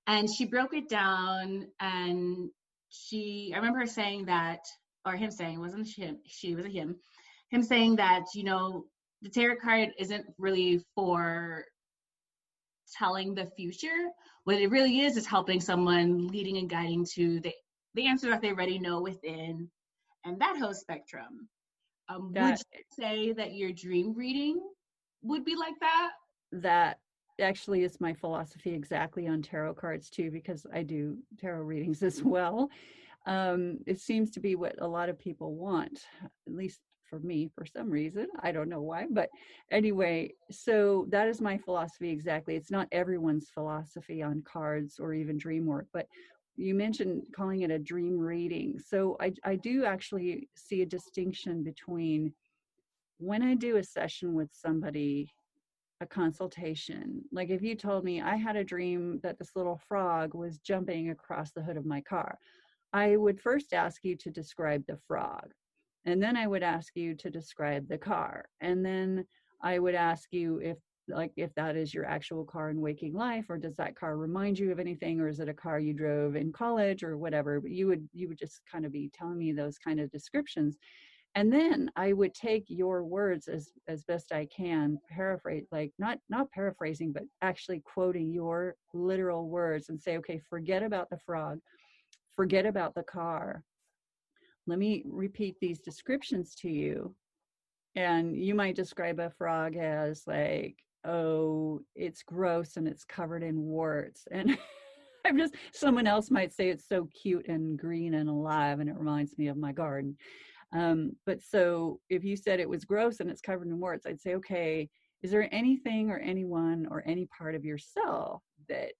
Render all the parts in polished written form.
And she broke it down, and I remember her saying that, or him saying, it wasn't him, she was a him saying that, the tarot card isn't really for telling the future. What it really is helping someone, leading and guiding to the answer that they already know within, and that whole spectrum. Would That you say that your dream reading would be like that? that actually is my philosophy exactly on tarot cards too, because I do tarot readings as well. It seems to be what a lot of people want, at least for me, for some reason. I don't know why, but anyway, so that is my philosophy exactly. It's not everyone's philosophy on cards or even dream work, but you mentioned calling it a dream reading. So I do actually see a distinction between when I do a session with somebody, a consultation. Like if you told me I had a dream that this little frog was jumping across the hood of my car, I would first ask you to describe the frog. And then I would ask you to describe the car. And then I would ask you if that is your actual car in waking life, or does that car remind you of anything, or is it a car you drove in college or whatever. But you would just kind of be telling me those kind of descriptions. And then I would take your words as best I can, paraphrase, like not paraphrasing, but actually quoting your literal words, and say, okay, forget about the frog, forget about the car. Let me repeat these descriptions to you. And you might describe a frog as like, oh, it's gross and it's covered in warts. And someone else might say it's so cute and green and alive and it reminds me of my garden. But so if you said it was gross and it's covered in warts, I'd say, okay, is there anything or anyone or any part of yourself that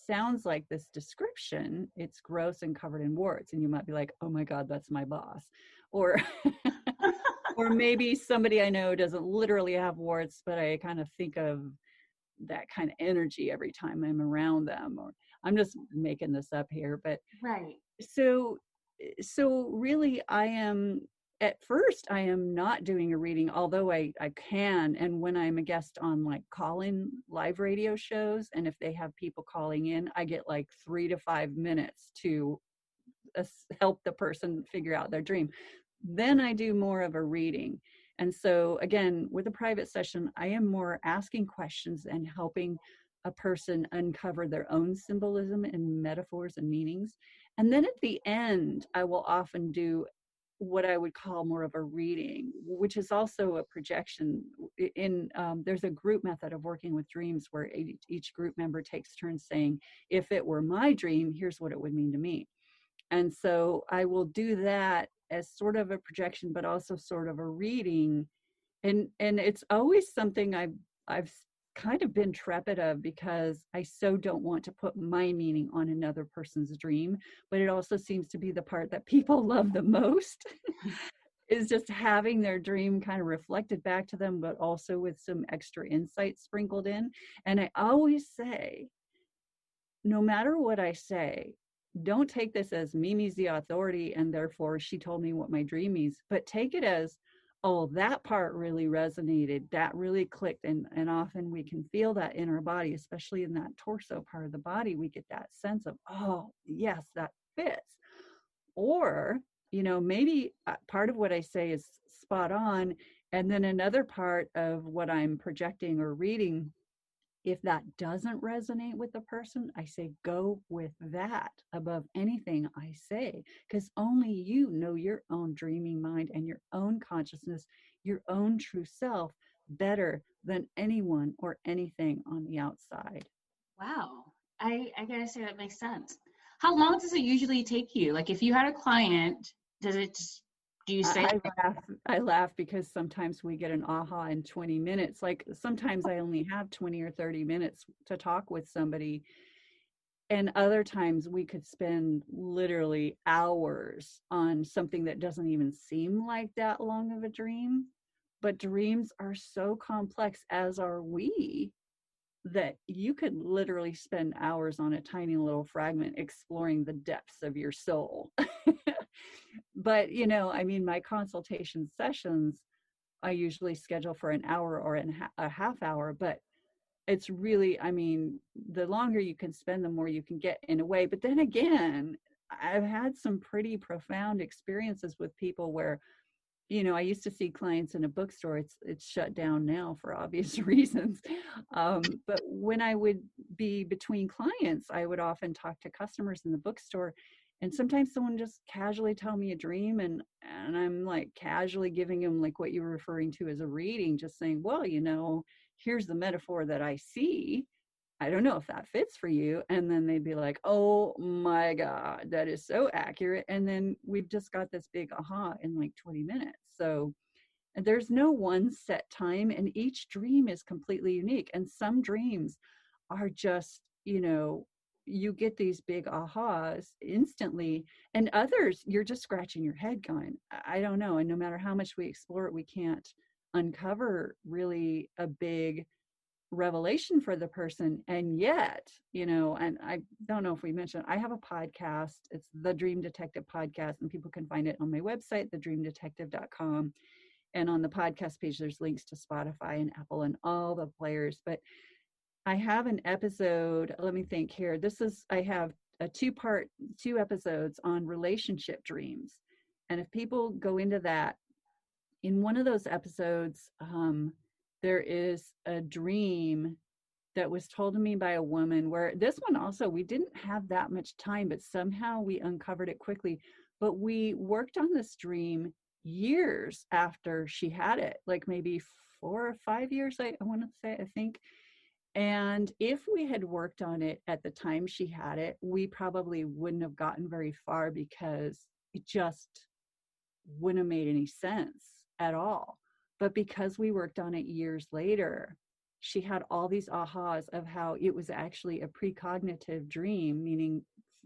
sounds like this description? It's gross and covered in warts. And you might be like, oh my God, that's my boss. Or or maybe somebody I know doesn't literally have warts, but I kind of think of that kind of energy every time I'm around them. Or I'm just making this up here, but Right. so really at first I am not doing a reading, although I can. And when I'm a guest on like call-in live radio shows, and if they have people calling in, I get like 3 to 5 minutes to help the person figure out their dream. Then I do more of a reading. And so again, with a private session, I am more asking questions and helping a person uncover their own symbolism and metaphors and meanings. And then at the end, I will often do what I would call more of a reading, which is also a projection. There's a group method of working with dreams where each group member takes turns saying, if it were my dream, here's what it would mean to me. And so I will do that as sort of a projection, but also sort of a reading. And it's always something I've kind of been trepid of, because I so don't want to put my meaning on another person's dream. But it also seems to be the part that people love the most is just having their dream kind of reflected back to them, but also with some extra insight sprinkled in. And I always say, no matter what I say, don't take this as Mimi's the authority and therefore she told me what my dream means, but take it as, oh, that part really resonated, that really clicked. And often we can feel that in our body, especially in that torso part of the body. We get that sense of, oh, yes, that fits. Or, maybe part of what I say is spot on. And then another part of what I'm projecting or reading, if that doesn't resonate with the person, I say, go with that above anything I say, because only you know your own dreaming mind and your own consciousness, your own true self better than anyone or anything on the outside. Wow. I gotta say that makes sense. How long does it usually take you? Like if you had a client, do you say, I laugh because sometimes we get an aha in 20 minutes. Like sometimes I only have 20 or 30 minutes to talk with somebody. And other times we could spend literally hours on something that doesn't even seem like that long of a dream. But dreams are so complex, as are we, that you could literally spend hours on a tiny little fragment exploring the depths of your soul. But, my consultation sessions, I usually schedule for an hour or a half hour, but it's really, I mean, the longer you can spend, the more you can get in a way. But then again, I've had some pretty profound experiences with people where, I used to see clients in a bookstore. It's shut down now for obvious reasons. But when I would be between clients, I would often talk to customers in the bookstore, and sometimes someone just casually tell me a dream, and I'm like casually giving them like what you're referring to as a reading, just saying, well, here's the metaphor that I see. I don't know if that fits for you. And then they'd be like, oh my God, that is so accurate. And then we've just got this big aha in like 20 minutes. So there's no one set time, and each dream is completely unique. And some dreams are just, you get these big ahas instantly, and others you're just scratching your head going, I don't know. And no matter how much we explore it, we can't uncover really a big revelation for the person. And yet, and I don't know if we mentioned, I have a podcast. It's the Dream Detective podcast, and people can find it on my website, thedreamdetective.com. And on the podcast page, there's links to Spotify and Apple and all the players. But I have an episode, let me think here. I have a two episodes on relationship dreams. And if people go into that, in one of those episodes, there is a dream that was told to me by a woman, where this one also, we didn't have that much time, but somehow we uncovered it quickly. But we worked on this dream years after she had it, like maybe 4 or 5 years, I want to say, I think. And if we had worked on it at the time she had it, we probably wouldn't have gotten very far, because it just wouldn't have made any sense at all. But because we worked on it years later, she had all these ahas of how it was actually a precognitive dream, meaning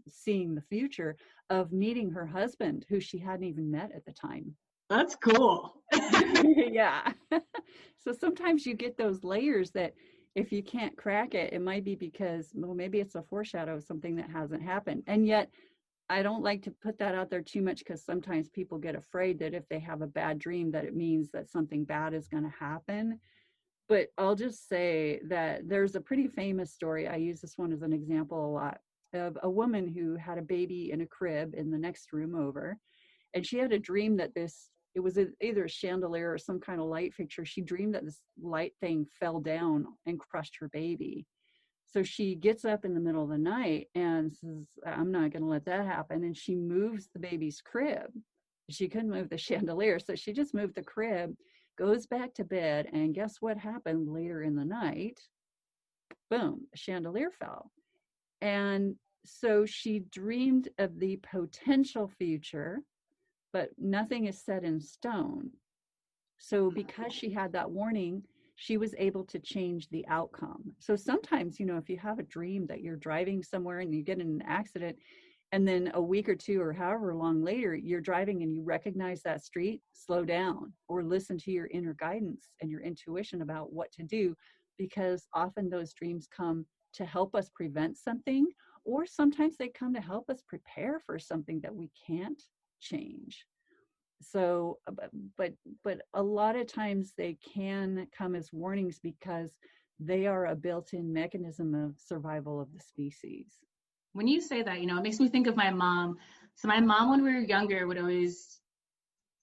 seeing the future of meeting her husband, who she hadn't even met at the time. That's cool. Yeah. So sometimes you get those layers that if you can't crack it, it might be because, well, maybe it's a foreshadow of something that hasn't happened. And yet, I don't like to put that out there too much, because sometimes people get afraid that if they have a bad dream, that it means that something bad is going to happen. But I'll just say that there's a pretty famous story. I use this one as an example a lot, of a woman who had a baby in a crib in the next room over. And she had a dream that it was either a chandelier or some kind of light fixture. She dreamed that this light thing fell down and crushed her baby. So she gets up in the middle of the night and says, I'm not going to let that happen. And she moves the baby's crib. She couldn't move the chandelier. So she just moved the crib, goes back to bed. And guess what happened later in the night? Boom, the chandelier fell. And so she dreamed of the potential future, but nothing is set in stone. So because she had that warning, she was able to change the outcome. So sometimes, if you have a dream that you're driving somewhere and you get in an accident, and then a week or two or however long later, you're driving and you recognize that street, slow down or listen to your inner guidance and your intuition about what to do, because often those dreams come to help us prevent something, or sometimes they come to help us prepare for something that we can't change. So, but a lot of times they can come as warnings, because they are a built-in mechanism of survival of the species. When you say that, it makes me think of my mom. So my mom, when we were younger, would always,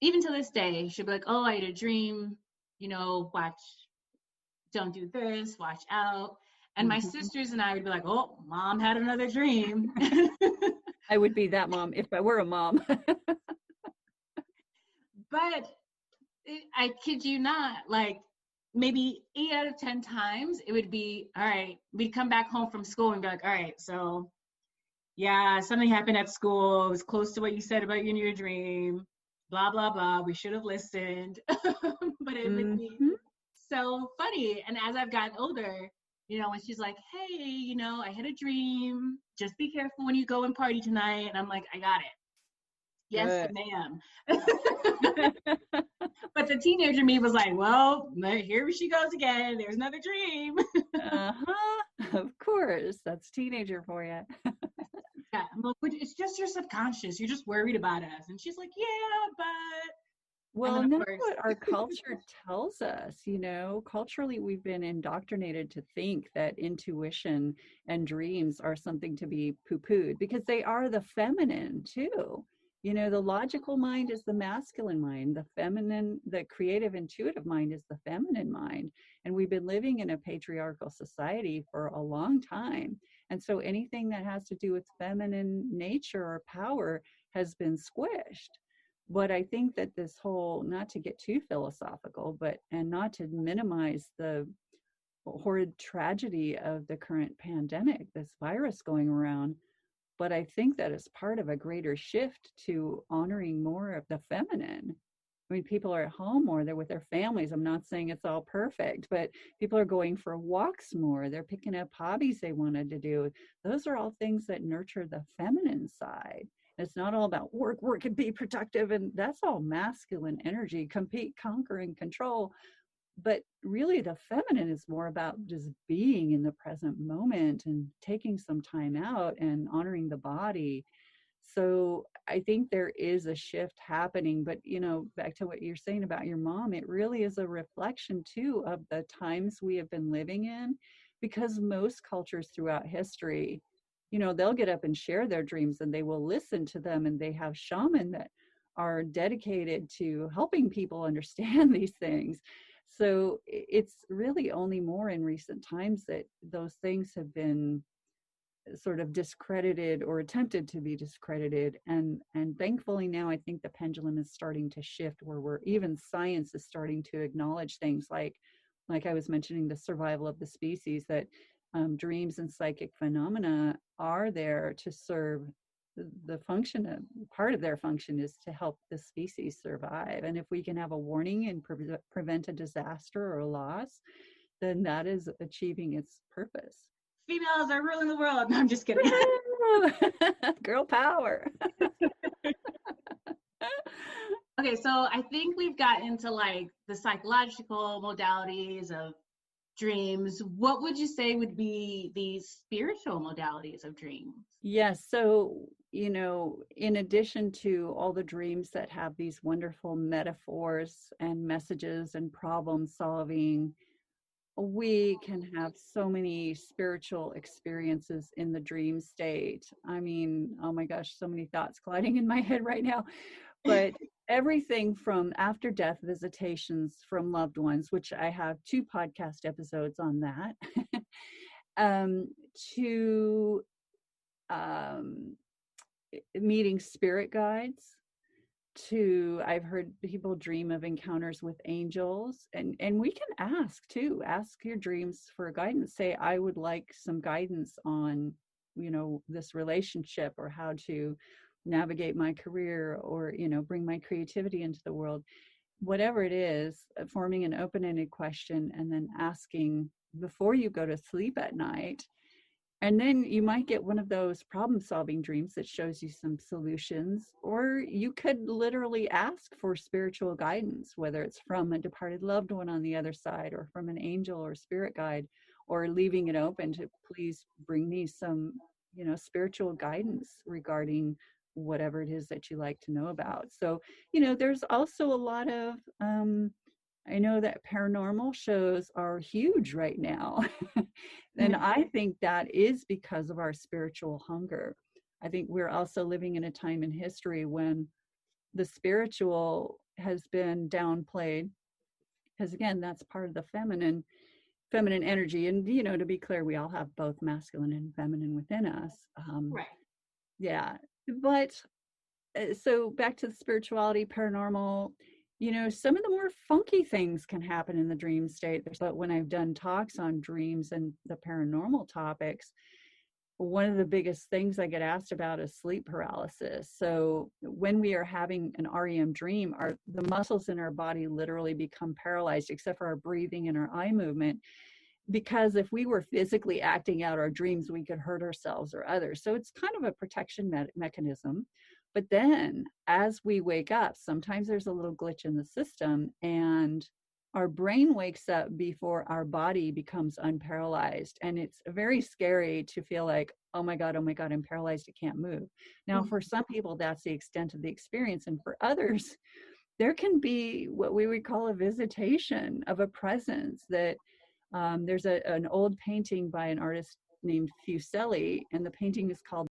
even to this day, she'd be like, oh, I had a dream, watch, don't do this, watch out. And my sisters and I would be like, oh, mom had another dream. I would be that mom if I were a mom. But I kid you not, like maybe 8 out of 10 times it would be, all right, we'd come back home from school and be like, all right, so yeah, something happened at school. It was close to what you said about your dream, blah, blah, blah. We should have listened. But it would be so funny. And as I've gotten older, when she's like, hey, I had a dream. Just be careful when you go and party tonight. And I'm like, I got it. Yes, ma'am. But the teenager me was like, well, here she goes again. There's another dream. Of course. That's teenager for you. Yeah, I'm like, but it's just your subconscious. You're just worried about us. And she's like, yeah, but And Well, then and of that's course, what our culture tells us, you know. Culturally, we've been indoctrinated to think that intuition and dreams are something to be poo-pooed because they are the feminine too. You know, the logical mind is the masculine mind, the feminine, the creative, intuitive mind is the feminine mind. And we've been living in a patriarchal society for a long time. And so anything that has to do with feminine nature or power has been squished. But I think that this whole, not to get too philosophical, but and not to minimize the horrid tragedy of the current pandemic, this virus going around, but I think that it's part of a greater shift to honoring more of the feminine. I mean, people are at home more, they're with their families. I'm not saying it's all perfect, but people are going for walks more. They're picking up hobbies they wanted to do. Those are all things that nurture the feminine side. It's not all about work, work, and be productive. And that's all masculine energy, compete, conquer, and control. But really, the feminine is more about just being in the present moment and taking some time out and honoring the body. So I think there is a shift happening. But, you know, back to what you're saying about your mom, it really is a reflection, too, of the times we have been living in, because most cultures throughout history, you know, they'll get up and share their dreams and they will listen to them, and they have shaman that are dedicated to helping people understand these things. So it's really only more in recent times that those things have been sort of discredited or attempted to be discredited, and thankfully now I think the pendulum is starting to shift, where we're, even science is starting to acknowledge things like I was mentioning, the survival of the species, that dreams and psychic phenomena are there to serve the function of, part of their function is to help the species survive. And if we can have a warning and prevent a disaster or a loss, then that is achieving its purpose. females are ruling the world. No, I'm just kidding. Girl power. Okay, so I think we've got into like the psychological modalities of dreams. What would you say would be the spiritual modalities of dreams? Yes. So, you know, in addition to all the dreams that have these wonderful metaphors and messages and problem solving, we can have so many spiritual experiences in the dream state. I mean, oh my gosh, so many thoughts colliding in my head right now. But everything from after death visitations from loved ones, which I have 2 podcast episodes on that, to um, meeting spirit guides, to, I've heard people dream of encounters with angels, and we can ask too, ask your dreams for guidance. Say, I would like some guidance on, you know, this relationship, or how to navigate my career, or, you know, bring my creativity into the world. Whatever it is, forming an open-ended question and then asking before you go to sleep at night. And then you might get one of those problem solving dreams that shows you some solutions, or you could literally ask for spiritual guidance, whether it's from a departed loved one on the other side, or from an angel or spirit guide, or leaving it open to, please bring me some, you know, spiritual guidance regarding whatever it is that you like to know about. So, you know, there's also a lot of, I know that paranormal shows are huge right now. And I think that is because of our spiritual hunger. I think we're also living in a time in history when the spiritual has been downplayed, because again, that's part of the feminine energy. And, you know, to be clear, we all have both masculine and feminine within us. Right. Yeah. But so back to the spirituality, paranormal, you know, some of the more funky things can happen in the dream state. But when I've done talks on dreams and the paranormal topics, one of the biggest things I get asked about is sleep paralysis. So when we are having an REM dream, the muscles in our body literally become paralyzed, except for our breathing and our eye movement. Because if we were physically acting out our dreams, we could hurt ourselves or others. So it's kind of a protection mechanism. But then as we wake up, sometimes there's a little glitch in the system, and our brain wakes up before our body becomes unparalyzed. And it's very scary to feel like, oh my God, I'm paralyzed, I can't move. Now, for some people, that's the extent of the experience. And for others, there can be what we would call a visitation of a presence that there's an old painting by an artist named Fuseli, and the painting is called